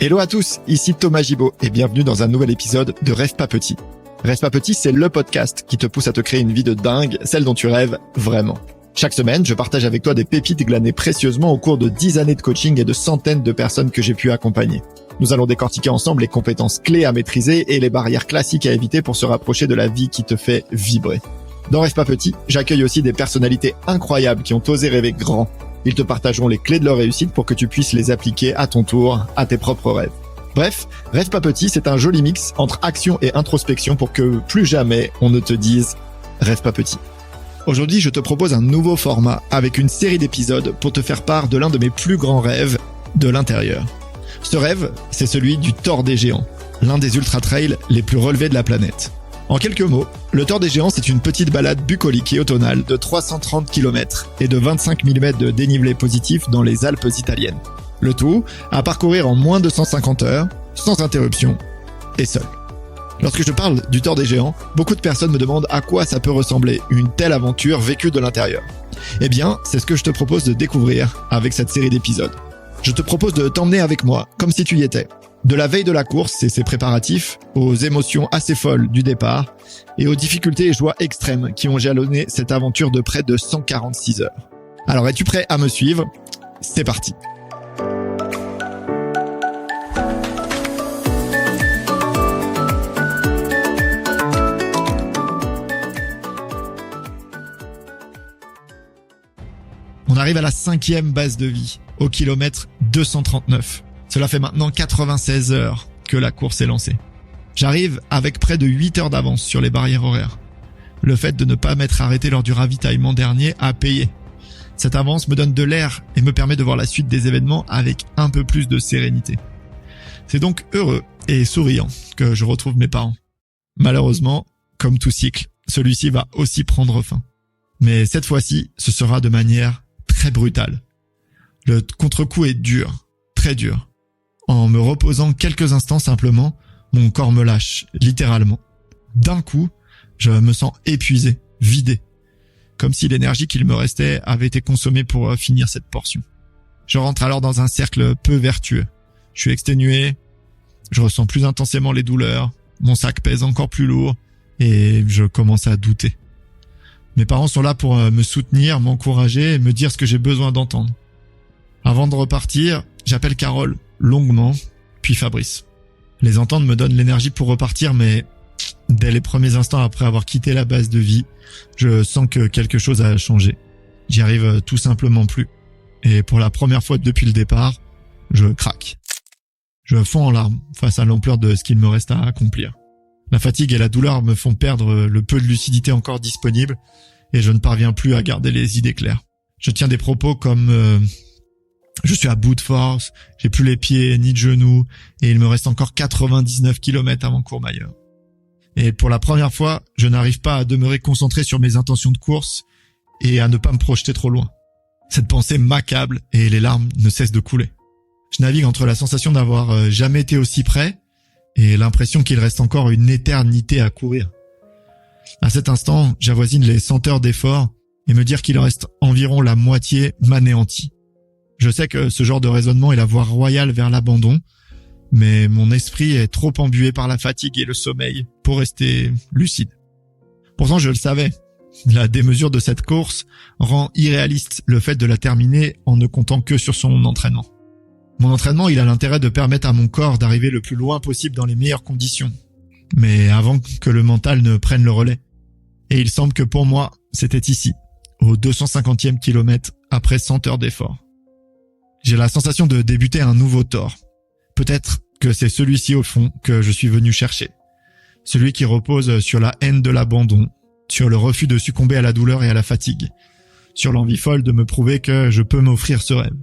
Hello à tous, ici Thomas Gibaud et bienvenue dans un nouvel épisode de Rêve pas petit. Rêve pas petit, c'est le podcast qui te pousse à te créer une vie de dingue, celle dont tu rêves vraiment. Chaque semaine, je partage avec toi des pépites glanées précieusement au cours de 10 années de coaching et de centaines de personnes que j'ai pu accompagner. Nous allons décortiquer ensemble les compétences clés à maîtriser et les barrières classiques à éviter pour se rapprocher de la vie qui te fait vibrer. Dans Rêve pas petit, j'accueille aussi des personnalités incroyables qui ont osé rêver grand. Ils te partageront les clés de leur réussite pour que tu puisses les appliquer à ton tour, à tes propres rêves. Bref, Rêve pas petit, c'est un joli mix entre action et introspection pour que plus jamais on ne te dise « Rêve pas petit ». Aujourd'hui, je te propose un nouveau format avec une série d'épisodes pour te faire part de l'un de mes plus grands rêves de l'intérieur. Ce rêve, c'est celui du Thor des Géants, l'un des ultra-trails les plus relevés de la planète. En quelques mots, le Thor des Géants, c'est une petite balade bucolique et automnale de 330 km et de 25 mm de dénivelé positif dans les Alpes italiennes. Le tout à parcourir en moins de 150 heures, sans interruption et seul. Lorsque je te parle du Thor des Géants, beaucoup de personnes me demandent à quoi ça peut ressembler une telle aventure vécue de l'intérieur. Eh bien, c'est ce que je te propose de découvrir avec cette série d'épisodes. Je te propose de t'emmener avec moi, comme si tu y étais. De la veille de la course et ses préparatifs, aux émotions assez folles du départ, et aux difficultés et joies extrêmes qui ont jalonné cette aventure de près de 146 heures. Alors, es-tu prêt à me suivre ? C'est parti. On arrive à la 5e base de vie, au kilomètre 239. Cela fait maintenant 96 heures que la course est lancée. J'arrive avec près de 8 heures d'avance sur les barrières horaires. Le fait de ne pas m'être arrêté lors du ravitaillement dernier a payé. Cette avance me donne de l'air et me permet de voir la suite des événements avec un peu plus de sérénité. C'est donc heureux et souriant que je retrouve mes parents. Malheureusement, comme tout cycle, celui-ci va aussi prendre fin. Mais cette fois-ci, ce sera de manière très brutale. Le contre-coup est dur, très dur. En me reposant quelques instants simplement, mon corps me lâche, littéralement. D'un coup, je me sens épuisé, vidé. Comme si l'énergie qu'il me restait avait été consommée pour finir cette portion. Je rentre alors dans un cercle peu vertueux. Je suis exténué, je ressens plus intensément les douleurs, mon sac pèse encore plus lourd et je commence à douter. Mes parents sont là pour me soutenir, m'encourager et me dire ce que j'ai besoin d'entendre. Avant de repartir, j'appelle Carole, longuement, puis Fabrice. Les entendre me donne l'énergie pour repartir, mais dès les premiers instants après avoir quitté la base de vie, je sens que quelque chose a changé. J'y arrive tout simplement plus. Et pour la première fois depuis le départ, je craque. Je fonds en larmes face à l'ampleur de ce qu'il me reste à accomplir. La fatigue et la douleur me font perdre le peu de lucidité encore disponible et je ne parviens plus à garder les idées claires. Je tiens des propos comme je suis à bout de force, j'ai plus les pieds ni de genoux et il me reste encore 99 km avant Courmayeur. Et pour la première fois, je n'arrive pas à demeurer concentré sur mes intentions de course et à ne pas me projeter trop loin. Cette pensée m'accable et les larmes ne cessent de couler. Je navigue entre la sensation d'avoir jamais été aussi près et l'impression qu'il reste encore une éternité à courir. À cet instant, j'avoisine les 100 heures d'effort et me dire qu'il en reste environ la moitié m'anéantit. Je sais que ce genre de raisonnement est la voie royale vers l'abandon, mais mon esprit est trop embué par la fatigue et le sommeil pour rester lucide. Pourtant, je le savais. La démesure de cette course rend irréaliste le fait de la terminer en ne comptant que sur son entraînement. Mon entraînement, il a l'intérêt de permettre à mon corps d'arriver le plus loin possible dans les meilleures conditions, mais avant que le mental ne prenne le relais. Et il semble que pour moi, c'était ici, au 250e kilomètre après 100 heures d'effort. J'ai la sensation de débuter un nouveau Thor. Peut-être que c'est celui-ci au fond que je suis venu chercher. Celui qui repose sur la haine de l'abandon, sur le refus de succomber à la douleur et à la fatigue, sur l'envie folle de me prouver que je peux m'offrir ce rêve.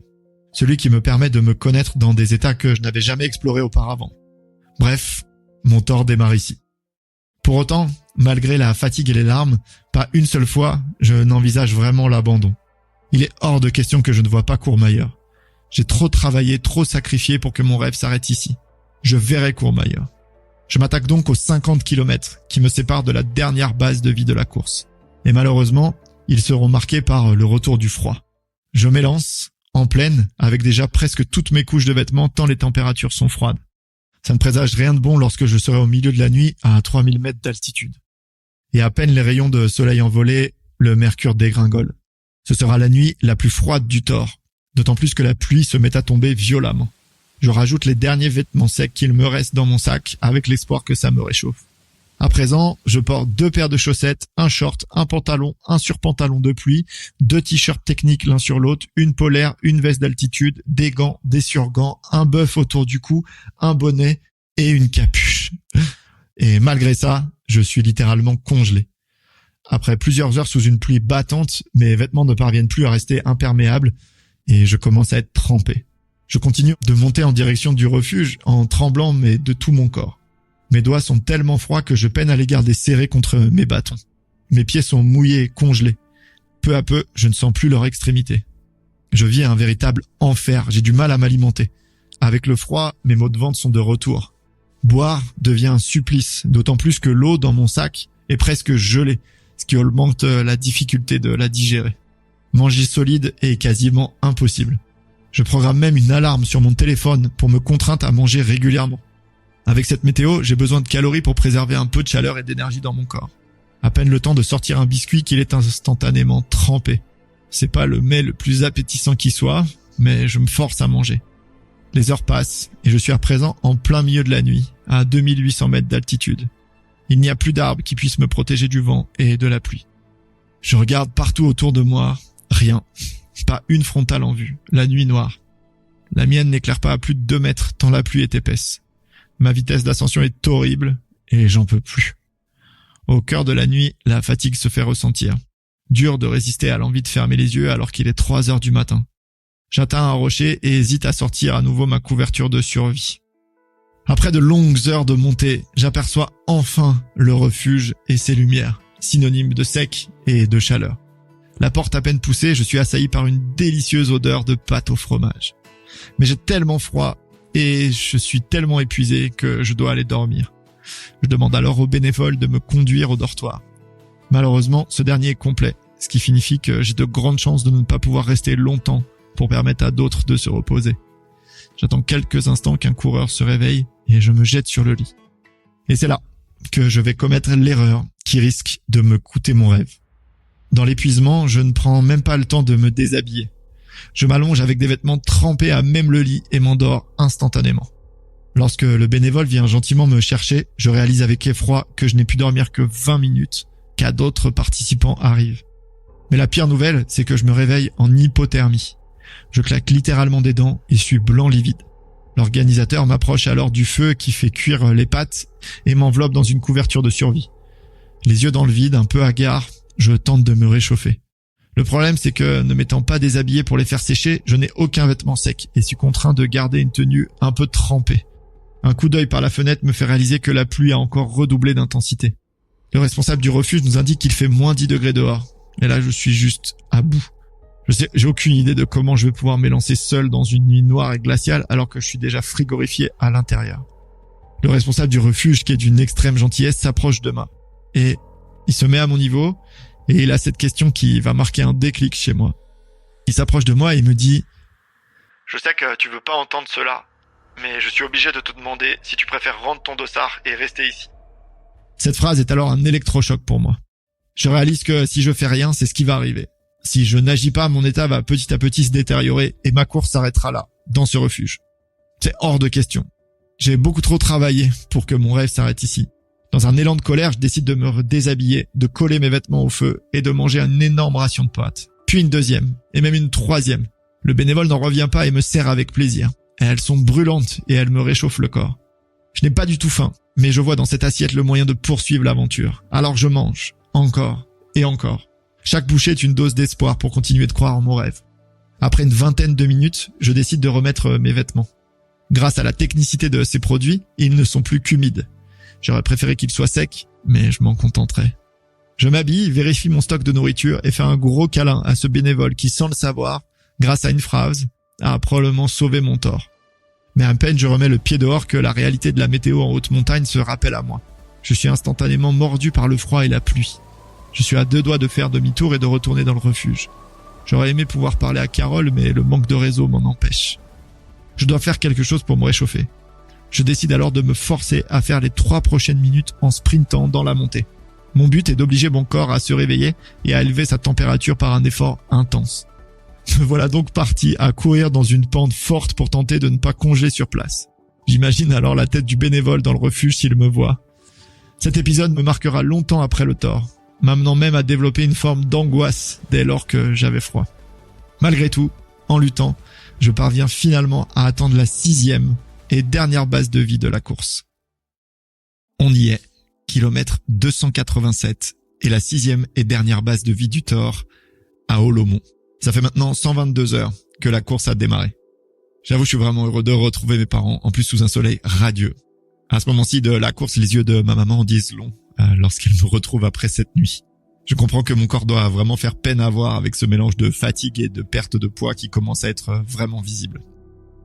Celui qui me permet de me connaître dans des états que je n'avais jamais explorés auparavant. Bref, mon Thor démarre ici. Pour autant, malgré la fatigue et les larmes, pas une seule fois, je n'envisage vraiment l'abandon. Il est hors de question que je ne vois pas Courmayeur. J'ai trop travaillé, trop sacrifié pour que mon rêve s'arrête ici. Je verrai Courmayeur. Je m'attaque donc aux 50 km qui me séparent de la dernière base de vie de la course. Et malheureusement, ils seront marqués par le retour du froid. Je m'élance en pleine, avec déjà presque toutes mes couches de vêtements tant les températures sont froides. Ça ne présage rien de bon lorsque je serai au milieu de la nuit à 3000 mètres d'altitude. Et à peine les rayons de soleil envolés, le mercure dégringole. Ce sera la nuit la plus froide du Thor, d'autant plus que la pluie se met à tomber violemment. Je rajoute les derniers vêtements secs qu'il me reste dans mon sac avec l'espoir que ça me réchauffe. À présent, je porte 2 paires de chaussettes, un short, un pantalon, un surpantalon de pluie, 2 t-shirts techniques l'un sur l'autre, une polaire, une veste d'altitude, des gants, des surgants, un buff autour du cou, un bonnet et une capuche. Et malgré ça, je suis littéralement congelé. Après plusieurs heures sous une pluie battante, mes vêtements ne parviennent plus à rester imperméables et je commence à être trempé. Je continue de monter en direction du refuge en tremblant mais de tout mon corps. Mes doigts sont tellement froids que je peine à les garder serrés contre mes bâtons. Mes pieds sont mouillés et congelés. Peu à peu, je ne sens plus leur extrémité. Je vis un véritable enfer, j'ai du mal à m'alimenter. Avec le froid, mes maux de ventre sont de retour. Boire devient un supplice, d'autant plus que l'eau dans mon sac est presque gelée, ce qui augmente la difficulté de la digérer. Manger solide est quasiment impossible. Je programme même une alarme sur mon téléphone pour me contraindre à manger régulièrement. Avec cette météo, j'ai besoin de calories pour préserver un peu de chaleur et d'énergie dans mon corps. À peine le temps de sortir un biscuit qu'il est instantanément trempé. C'est pas le mets le plus appétissant qui soit, mais je me force à manger. Les heures passent et je suis à présent en plein milieu de la nuit, à 2800 mètres d'altitude. Il n'y a plus d'arbres qui puissent me protéger du vent et de la pluie. Je regarde partout autour de moi, rien. Pas une frontale en vue, la nuit noire. La mienne n'éclaire pas à plus de 2 mètres tant la pluie est épaisse. Ma vitesse d'ascension est horrible et j'en peux plus. Au cœur de la nuit, la fatigue se fait ressentir. Dur de résister à l'envie de fermer les yeux alors qu'il est 3 heures du matin. J'atteins un rocher et hésite à sortir à nouveau ma couverture de survie. Après de longues heures de montée, j'aperçois enfin le refuge et ses lumières, synonymes de sec et de chaleur. La porte à peine poussée, je suis assailli par une délicieuse odeur de pâte au fromage. Mais j'ai tellement froid et je suis tellement épuisé que je dois aller dormir. Je demande alors au bénévole de me conduire au dortoir. Malheureusement, ce dernier est complet, ce qui signifie que j'ai de grandes chances de ne pas pouvoir rester longtemps pour permettre à d'autres de se reposer. J'attends quelques instants qu'un coureur se réveille et je me jette sur le lit. Et c'est là que je vais commettre l'erreur qui risque de me coûter mon rêve. Dans l'épuisement, je ne prends même pas le temps de me déshabiller. Je m'allonge avec des vêtements trempés à même le lit et m'endors instantanément. Lorsque le bénévole vient gentiment me chercher, je réalise avec effroi que je n'ai pu dormir que 20 minutes, qu'à d'autres participants arrivent. Mais la pire nouvelle, c'est que je me réveille en hypothermie. Je claque littéralement des dents et suis blanc livide. L'organisateur m'approche alors du feu qui fait cuire les pâtes et m'enveloppe dans une couverture de survie. Les yeux dans le vide, un peu hagard, je tente de me réchauffer. Le problème, c'est que, ne m'étant pas déshabillé pour les faire sécher, je n'ai aucun vêtement sec et suis contraint de garder une tenue un peu trempée. Un coup d'œil par la fenêtre me fait réaliser que la pluie a encore redoublé d'intensité. Le responsable du refuge nous indique qu'il fait moins 10 degrés dehors. Et là, je suis juste à bout. J'ai aucune idée de comment je vais pouvoir m'élancer seul dans une nuit noire et glaciale alors que je suis déjà frigorifié à l'intérieur. Le responsable du refuge, qui est d'une extrême gentillesse, s'approche de moi. Et il se met à mon niveau et il a cette question qui va marquer un déclic chez moi. Il s'approche de moi et il me dit « Je sais que tu veux pas entendre cela, mais je suis obligé de te demander si tu préfères rendre ton dossard et rester ici. » Cette phrase est alors un électrochoc pour moi. Je réalise que si je fais rien, c'est ce qui va arriver. Si je n'agis pas, mon état va petit à petit se détériorer et ma course s'arrêtera là, dans ce refuge. C'est hors de question. J'ai beaucoup trop travaillé pour que mon rêve s'arrête ici. Dans un élan de colère, je décide de me déshabiller, de coller mes vêtements au feu et de manger une énorme ration de pâtes. Puis une deuxième, et même une troisième. Le bénévole n'en revient pas et me sert avec plaisir. Elles sont brûlantes et elles me réchauffent le corps. Je n'ai pas du tout faim, mais je vois dans cette assiette le moyen de poursuivre l'aventure. Alors je mange, encore et encore. Chaque bouchée est une dose d'espoir pour continuer de croire en mon rêve. Après une vingtaine de minutes, je décide de remettre mes vêtements. Grâce à la technicité de ces produits, ils ne sont plus qu'humides. J'aurais préféré qu'ils soient secs, mais je m'en contenterai. Je m'habille, vérifie mon stock de nourriture et fais un gros câlin à ce bénévole qui, sans le savoir, grâce à une phrase, a probablement sauvé mon tort. Mais à peine je remets le pied dehors que la réalité de la météo en haute montagne se rappelle à moi. Je suis instantanément mordu par le froid et la pluie. Je suis à 2 doigts de faire demi-tour et de retourner dans le refuge. J'aurais aimé pouvoir parler à Carole, mais le manque de réseau m'en empêche. Je dois faire quelque chose pour me réchauffer. Je décide alors de me forcer à faire les 3 prochaines minutes en sprintant dans la montée. Mon but est d'obliger mon corps à se réveiller et à élever sa température par un effort intense. Me voilà donc parti à courir dans une pente forte pour tenter de ne pas congeler sur place. J'imagine alors la tête du bénévole dans le refuge s'il me voit. Cet épisode me marquera longtemps après le tort, m'amenant même à développer une forme d'angoisse dès lors que j'avais froid. Malgré tout, en luttant, je parviens finalement à atteindre la 6e et dernière base de vie de la course. On y est, kilomètre 287 et la 6e et dernière base de vie du Thor à Olomont. Ça fait maintenant 122 heures que la course a démarré. J'avoue, je suis vraiment heureux de retrouver mes parents, en plus sous un soleil radieux. À ce moment-ci de la course, les yeux de ma maman disent long lorsqu'elle me retrouve après cette nuit. Je comprends que mon corps doit vraiment faire peine à voir avec ce mélange de fatigue et de perte de poids qui commence à être vraiment visible.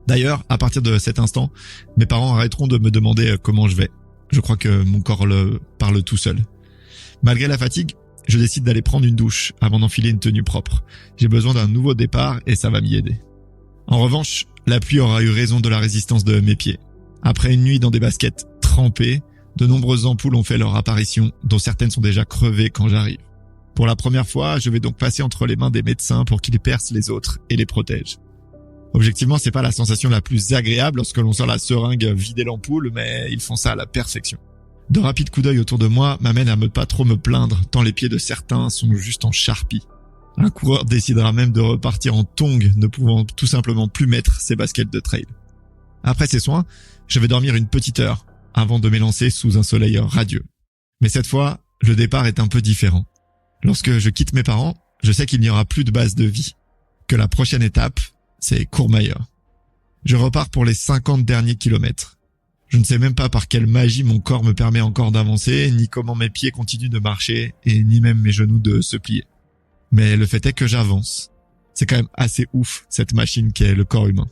D'ailleurs, à partir de cet instant, mes parents arrêteront de me demander comment je vais. Je crois que mon corps le parle tout seul. Malgré la fatigue, je décide d'aller prendre une douche avant d'enfiler une tenue propre. J'ai besoin d'un nouveau départ et ça va m'y aider. En revanche, la pluie aura eu raison de la résistance de mes pieds. Après une nuit dans des baskets trempées, de nombreuses ampoules ont fait leur apparition, dont certaines sont déjà crevées quand j'arrive. Pour la première fois, je vais donc passer entre les mains des médecins pour qu'ils percent les autres et les protègent. Objectivement, c'est pas la sensation la plus agréable lorsque l'on sent la seringue vider l'ampoule, mais ils font ça à la perfection. De rapides coups d'œil autour de moi m'amènent à ne pas trop me plaindre, tant les pieds de certains sont juste en charpie. Un coureur décidera même de repartir en tongs, ne pouvant tout simplement plus mettre ses baskets de trail. Après ces soins, je vais dormir une petite heure, avant de m'élancer sous un soleil radieux. Mais cette fois, le départ est un peu différent. Lorsque je quitte mes parents, je sais qu'il n'y aura plus de base de vie. Que la prochaine étape, c'est Courmayeur. Je repars pour les 50 derniers kilomètres. Je ne sais même pas par quelle magie mon corps me permet encore d'avancer, ni comment mes pieds continuent de marcher, et ni même mes genoux de se plier. Mais le fait est que j'avance. C'est quand même assez ouf, cette machine qu'est le corps humain.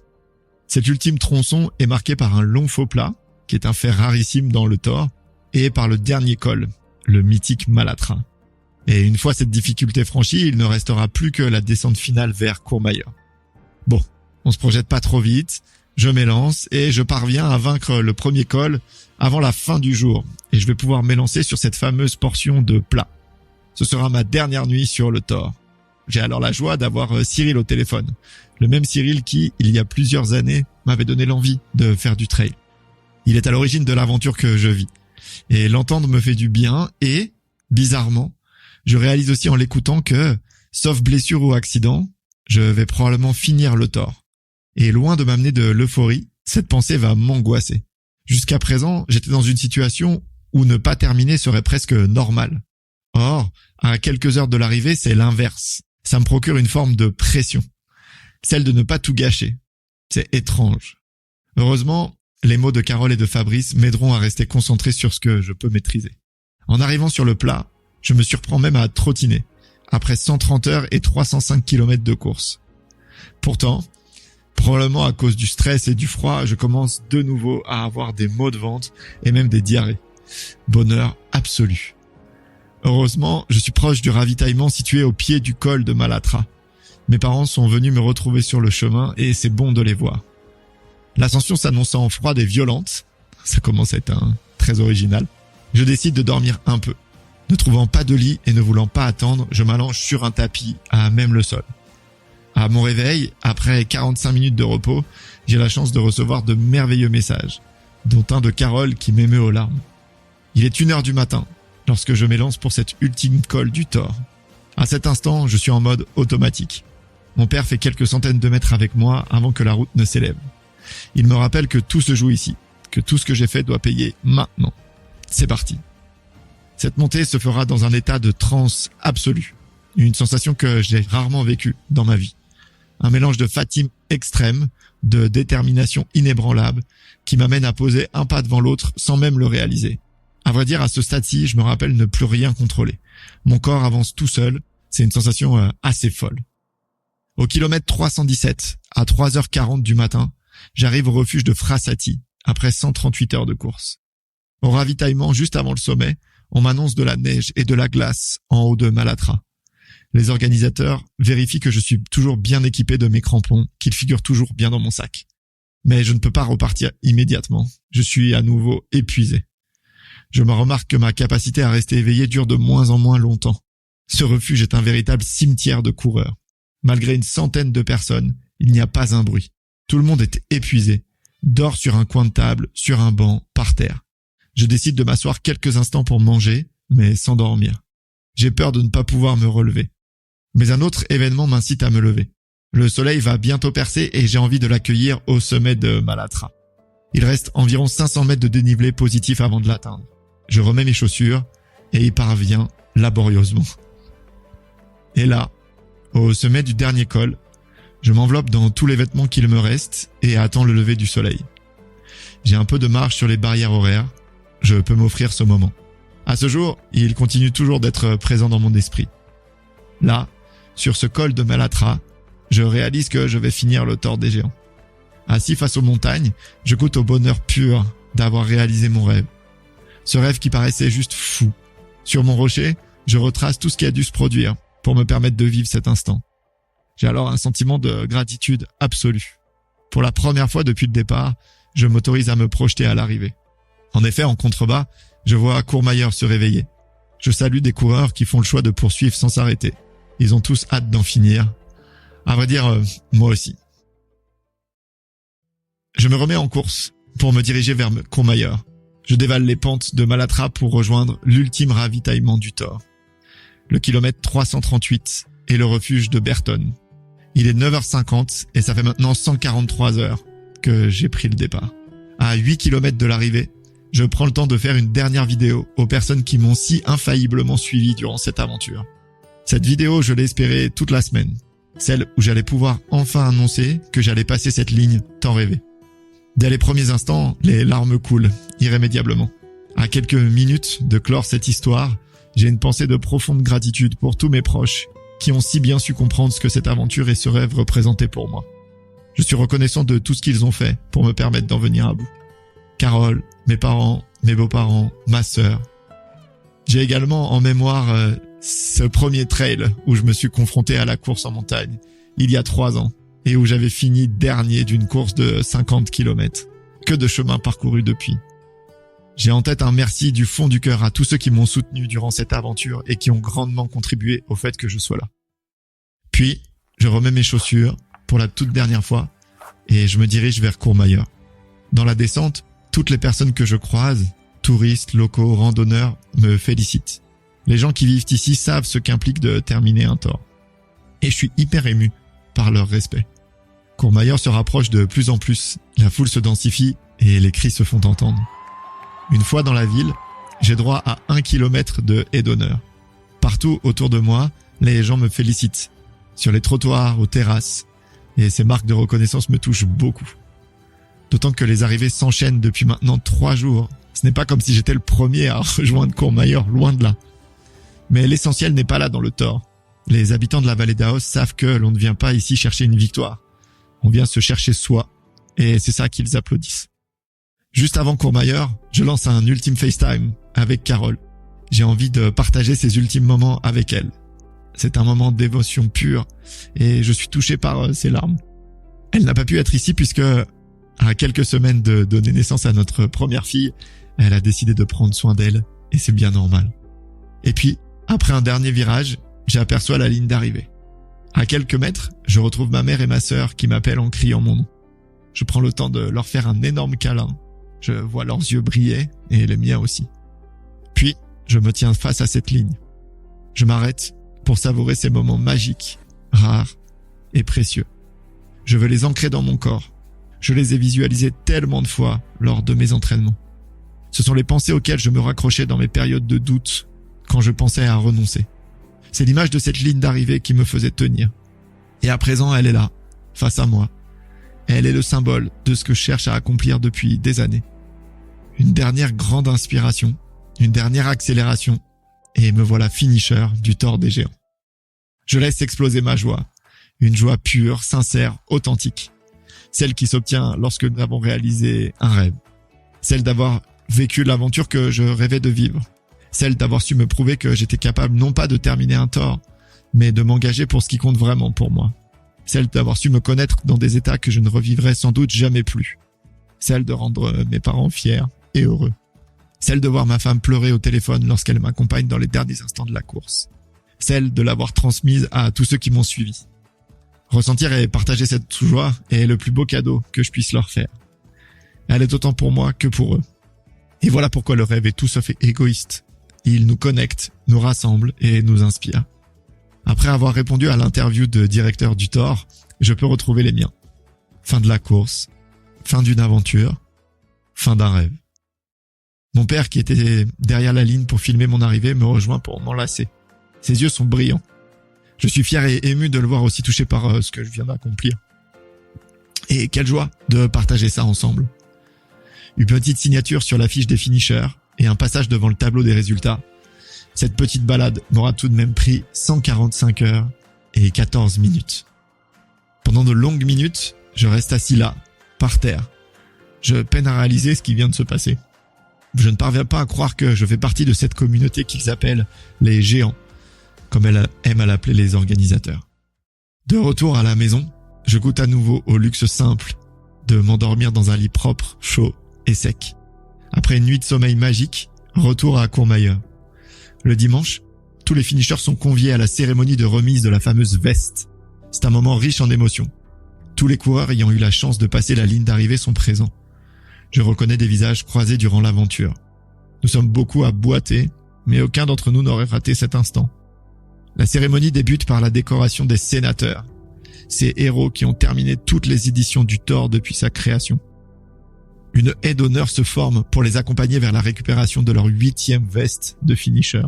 Cet ultime tronçon est marqué par un long faux plat, qui est un fait rarissime dans le Thor, et par le dernier col, le mythique Malatra. Et une fois cette difficulté franchie, il ne restera plus que la descente finale vers Courmayeur. Bon, on se projette pas trop vite, je m'élance et je parviens à vaincre le premier col avant la fin du jour, et je vais pouvoir m'élancer sur cette fameuse portion de plat. Ce sera ma dernière nuit sur le Thor. J'ai alors la joie d'avoir Cyril au téléphone, le même Cyril qui, il y a plusieurs années, m'avait donné l'envie de faire du trail. Il est à l'origine de l'aventure que je vis, et l'entendre me fait du bien et, bizarrement, je réalise aussi en l'écoutant que, sauf blessure ou accident, je vais probablement finir le Thor. Et loin de m'amener de l'euphorie, cette pensée va m'angoisser. Jusqu'à présent, j'étais dans une situation où ne pas terminer serait presque normal. Or, à quelques heures de l'arrivée, c'est l'inverse. Ça me procure une forme de pression. Celle de ne pas tout gâcher. C'est étrange. Heureusement, les mots de Carole et de Fabrice m'aideront à rester concentré sur ce que je peux maîtriser. En arrivant sur le plat, je me surprends même à trottiner, après 130 heures et 305 km de course. Pourtant, probablement à cause du stress et du froid, je commence de nouveau à avoir des maux de ventre et même des diarrhées. Bonheur absolu. Heureusement, je suis proche du ravitaillement situé au pied du col de Malatra. Mes parents sont venus me retrouver sur le chemin et c'est bon de les voir. L'ascension s'annonçant froide et violente, ça commence à être très original, je décide de dormir un peu. Ne trouvant pas de lit et ne voulant pas attendre, je m'allonge sur un tapis à même le sol. À mon réveil, après 45 minutes de repos, j'ai la chance de recevoir de merveilleux messages, dont un de Carole qui m'émeut aux larmes. Il est 1h du matin, lorsque je m'élance pour cette ultime col du Thor. À cet instant, je suis en mode automatique. Mon père fait quelques centaines de mètres avec moi avant que la route ne s'élève. Il me rappelle que tout se joue ici, que tout ce que j'ai fait doit payer maintenant. C'est parti. Cette montée se fera dans un état de transe absolue, une sensation que j'ai rarement vécue dans ma vie. Un mélange de fatigue extrême, de détermination inébranlable, qui m'amène à poser un pas devant l'autre sans même le réaliser. À vrai dire, à ce stade-ci, je me rappelle ne plus rien contrôler. Mon corps avance tout seul, c'est une sensation assez folle. Au kilomètre 317, à 3h40 du matin, j'arrive au refuge de Frassati, après 138 heures de course. Au ravitaillement, juste avant le sommet, on m'annonce de la neige et de la glace en haut de Malatra. Les organisateurs vérifient que je suis toujours bien équipé de mes crampons, qu'ils figurent toujours bien dans mon sac. Mais je ne peux pas repartir immédiatement. Je suis à nouveau épuisé. Je me remarque que ma capacité à rester éveillé dure de moins en moins longtemps. Ce refuge est un véritable cimetière de coureurs. Malgré une centaine de personnes, il n'y a pas un bruit. Tout le monde est épuisé, dort sur un coin de table, sur un banc, par terre. Je décide de m'asseoir quelques instants pour manger, mais sans dormir. J'ai peur de ne pas pouvoir me relever. Mais un autre événement m'incite à me lever. Le soleil va bientôt percer et j'ai envie de l'accueillir au sommet de Malatra. Il reste environ 500 mètres de dénivelé positif avant de l'atteindre. Je remets mes chaussures et y parviens laborieusement. Et là, au sommet du dernier col, je m'enveloppe dans tous les vêtements qu'il me reste et attends le lever du soleil. J'ai un peu de marge sur les barrières horaires. Je peux m'offrir ce moment. À ce jour, il continue toujours d'être présent dans mon esprit. Là, sur ce col de Malatra, je réalise que je vais finir le Tour des Géants. Assis face aux montagnes, je goûte au bonheur pur d'avoir réalisé mon rêve. Ce rêve qui paraissait juste fou. Sur mon rocher, je retrace tout ce qui a dû se produire pour me permettre de vivre cet instant. J'ai alors un sentiment de gratitude absolue. Pour la première fois depuis le départ, je m'autorise à me projeter à l'arrivée. En effet, en contrebas, je vois Courmayeur se réveiller. Je salue des coureurs qui font le choix de poursuivre sans s'arrêter. Ils ont tous hâte d'en finir. À vrai dire, moi aussi. Je me remets en course pour me diriger vers Courmayeur. Je dévale les pentes de Malatra pour rejoindre l'ultime ravitaillement du Tour. Le kilomètre 338 est le refuge de Berton. Il est 9h50 et ça fait maintenant 143 heures que j'ai pris le départ. À 8 km de l'arrivée, je prends le temps de faire une dernière vidéo aux personnes qui m'ont si infailliblement suivi durant cette aventure. Cette vidéo, je l'ai espérée toute la semaine. Celle où j'allais pouvoir enfin annoncer que j'allais passer cette ligne tant rêvée. Dès les premiers instants, les larmes coulent, irrémédiablement. À quelques minutes de clore cette histoire, j'ai une pensée de profonde gratitude pour tous mes proches qui ont si bien su comprendre ce que cette aventure et ce rêve représentaient pour moi. Je suis reconnaissant de tout ce qu'ils ont fait pour me permettre d'en venir à bout. Carole, mes parents, mes beaux-parents, ma sœur. J'ai également en mémoire ce premier trail où je me suis confronté à la course en montagne, il y a 3 ans, et où j'avais fini dernier d'une course de 50 km. Que de chemin parcouru depuis. J'ai en tête un merci du fond du cœur à tous ceux qui m'ont soutenu durant cette aventure et qui ont grandement contribué au fait que je sois là. Puis, je remets mes chaussures pour la toute dernière fois et je me dirige vers Courmayeur. Dans la descente, toutes les personnes que je croise, touristes, locaux, randonneurs, me félicitent. Les gens qui vivent ici savent ce qu'implique de terminer un Tour. Et je suis hyper ému par leur respect. Courmayeur se rapproche de plus en plus, la foule se densifie et les cris se font entendre. Une fois dans la ville, j'ai droit à 1 kilomètre de haie d'honneur. Partout autour de moi, les gens me félicitent. Sur les trottoirs, aux terrasses. Et ces marques de reconnaissance me touchent beaucoup. D'autant que les arrivées s'enchaînent depuis maintenant 3 jours. Ce n'est pas comme si j'étais le premier à rejoindre Courmayeur, loin de là. Mais l'essentiel n'est pas là dans le Tour. Les habitants de la vallée d'Aoste savent que l'on ne vient pas ici chercher une victoire. On vient se chercher soi. Et c'est ça qu'ils applaudissent. Juste avant Courmayeur, je lance un ultime FaceTime avec Carole. J'ai envie de partager ces ultimes moments avec elle. C'est un moment de dévotion pure et je suis touché par ses larmes. Elle n'a pas pu être ici puisque, à quelques semaines de donner naissance à notre première fille, elle a décidé de prendre soin d'elle et c'est bien normal. Et puis, après un dernier virage, j'aperçois la ligne d'arrivée. À quelques mètres, je retrouve ma mère et ma sœur qui m'appellent en criant mon nom. Je prends le temps de leur faire un énorme câlin. Je vois leurs yeux briller et les miens aussi. Puis, je me tiens face à cette ligne. Je m'arrête pour savourer ces moments magiques, rares et précieux. Je veux les ancrer dans mon corps. Je les ai visualisés tellement de fois lors de mes entraînements. Ce sont les pensées auxquelles je me raccrochais dans mes périodes de doute quand je pensais à renoncer. C'est l'image de cette ligne d'arrivée qui me faisait tenir. Et à présent, elle est là, face à moi. Elle est le symbole de ce que je cherche à accomplir depuis des années. Une dernière grande inspiration, une dernière accélération, et me voilà finisher du Tour des Géants. Je laisse exploser ma joie, une joie pure, sincère, authentique. Celle qui s'obtient lorsque nous avons réalisé un rêve. Celle d'avoir vécu l'aventure que je rêvais de vivre. Celle d'avoir su me prouver que j'étais capable non pas de terminer un Tour, mais de m'engager pour ce qui compte vraiment pour moi. Celle d'avoir su me connaître dans des états que je ne revivrai sans doute jamais plus. Celle de rendre mes parents fiers et heureux. Celle de voir ma femme pleurer au téléphone lorsqu'elle m'accompagne dans les derniers instants de la course. Celle de l'avoir transmise à tous ceux qui m'ont suivi. Ressentir et partager cette joie est le plus beau cadeau que je puisse leur faire. Elle est autant pour moi que pour eux. Et voilà pourquoi le rêve est tout sauf égoïste. Il nous connecte, nous rassemble et nous inspire. Après avoir répondu à l'interview de directeur du Thor, je peux retrouver les miens. Fin de la course, fin d'une aventure, fin d'un rêve. Mon père, qui était derrière la ligne pour filmer mon arrivée, me rejoint pour m'enlacer. Ses yeux sont brillants. Je suis fier et ému de le voir aussi touché par ce que je viens d'accomplir. Et quelle joie de partager ça ensemble. Une petite signature sur l'affiche des finishers et un passage devant le tableau des résultats. Cette petite balade m'aura tout de même pris 145 heures et 14 minutes. Pendant de longues minutes, je reste assis là, par terre. Je peine à réaliser ce qui vient de se passer. Je ne parviens pas à croire que je fais partie de cette communauté qu'ils appellent les géants, comme elle aime à l'appeler les organisateurs. De retour à la maison, je goûte à nouveau au luxe simple de m'endormir dans un lit propre, chaud et sec. Après une nuit de sommeil magique, retour à Courmayeur. Le dimanche, tous les finishers sont conviés à la cérémonie de remise de la fameuse veste. C'est un moment riche en émotions. Tous les coureurs ayant eu la chance de passer la ligne d'arrivée sont présents. Je reconnais des visages croisés durant l'aventure. Nous sommes beaucoup à boiter, mais aucun d'entre nous n'aurait raté cet instant. La cérémonie débute par la décoration des sénateurs, ces héros qui ont terminé toutes les éditions du Thor depuis sa création. Une haie d'honneur se forme pour les accompagner vers la récupération de leur 8e veste de finisher.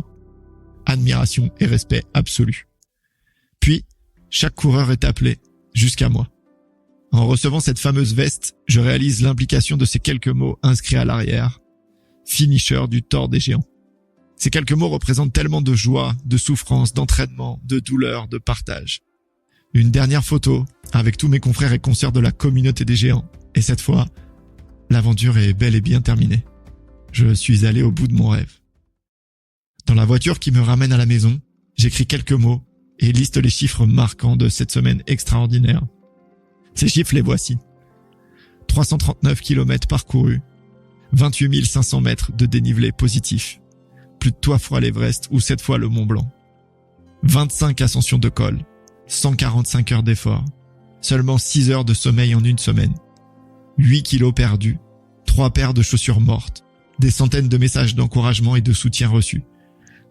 Admiration et respect absolu. Puis, chaque coureur est appelé, jusqu'à moi. En recevant cette fameuse veste, je réalise l'implication de ces quelques mots inscrits à l'arrière. Finisher du Thor des géants. Ces quelques mots représentent tellement de joie, de souffrance, d'entraînement, de douleur, de partage. Une dernière photo avec tous mes confrères et consoeurs de la communauté des géants. Et cette fois, l'aventure est bel et bien terminée. Je suis allé au bout de mon rêve. Dans la voiture qui me ramène à la maison, j'écris quelques mots et liste les chiffres marquants de cette semaine extraordinaire. Ces chiffres, les voici. 339 km parcourus, 28 500 mètres de dénivelé positif, plus de 3 fois l'Everest ou 7 fois le Mont Blanc, 25 ascensions de col, 145 heures d'effort, seulement 6 heures de sommeil en une semaine, 8 kilos perdus, 3 paires de chaussures mortes, des centaines de messages d'encouragement et de soutien reçus,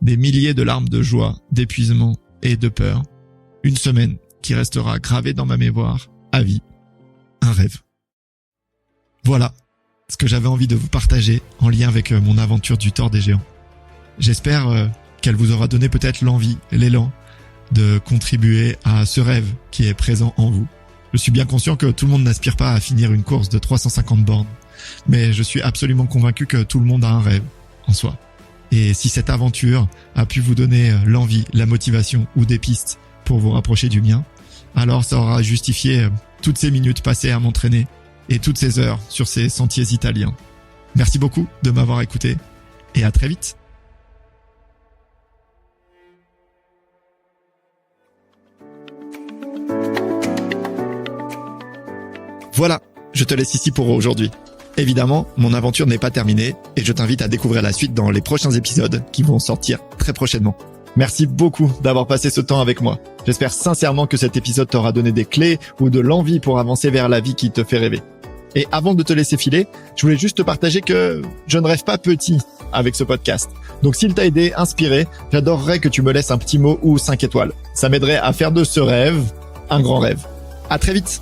des milliers de larmes de joie, d'épuisement et de peur, une semaine qui restera gravée dans ma mémoire à vie, un rêve. Voilà ce que j'avais envie de vous partager en lien avec mon aventure du Thor des géants. J'espère qu'elle vous aura donné peut-être l'envie, l'élan de contribuer à ce rêve qui est présent en vous. Je suis bien conscient que tout le monde n'aspire pas à finir une course de 350 bornes, mais je suis absolument convaincu que tout le monde a un rêve en soi. Et si cette aventure a pu vous donner l'envie, la motivation ou des pistes pour vous rapprocher du mien, alors ça aura justifié toutes ces minutes passées à m'entraîner et toutes ces heures sur ces sentiers italiens. Merci beaucoup de m'avoir écouté et à très vite. Voilà, je te laisse ici pour aujourd'hui. Évidemment, mon aventure n'est pas terminée et je t'invite à découvrir la suite dans les prochains épisodes qui vont sortir très prochainement. Merci beaucoup d'avoir passé ce temps avec moi. J'espère sincèrement que cet épisode t'aura donné des clés ou de l'envie pour avancer vers la vie qui te fait rêver. Et avant de te laisser filer, je voulais juste te partager que je ne rêve pas petit avec ce podcast. Donc s'il t'a aidé, inspiré, j'adorerais que tu me laisses un petit mot ou 5 étoiles. Ça m'aiderait à faire de ce rêve un grand rêve. À très vite.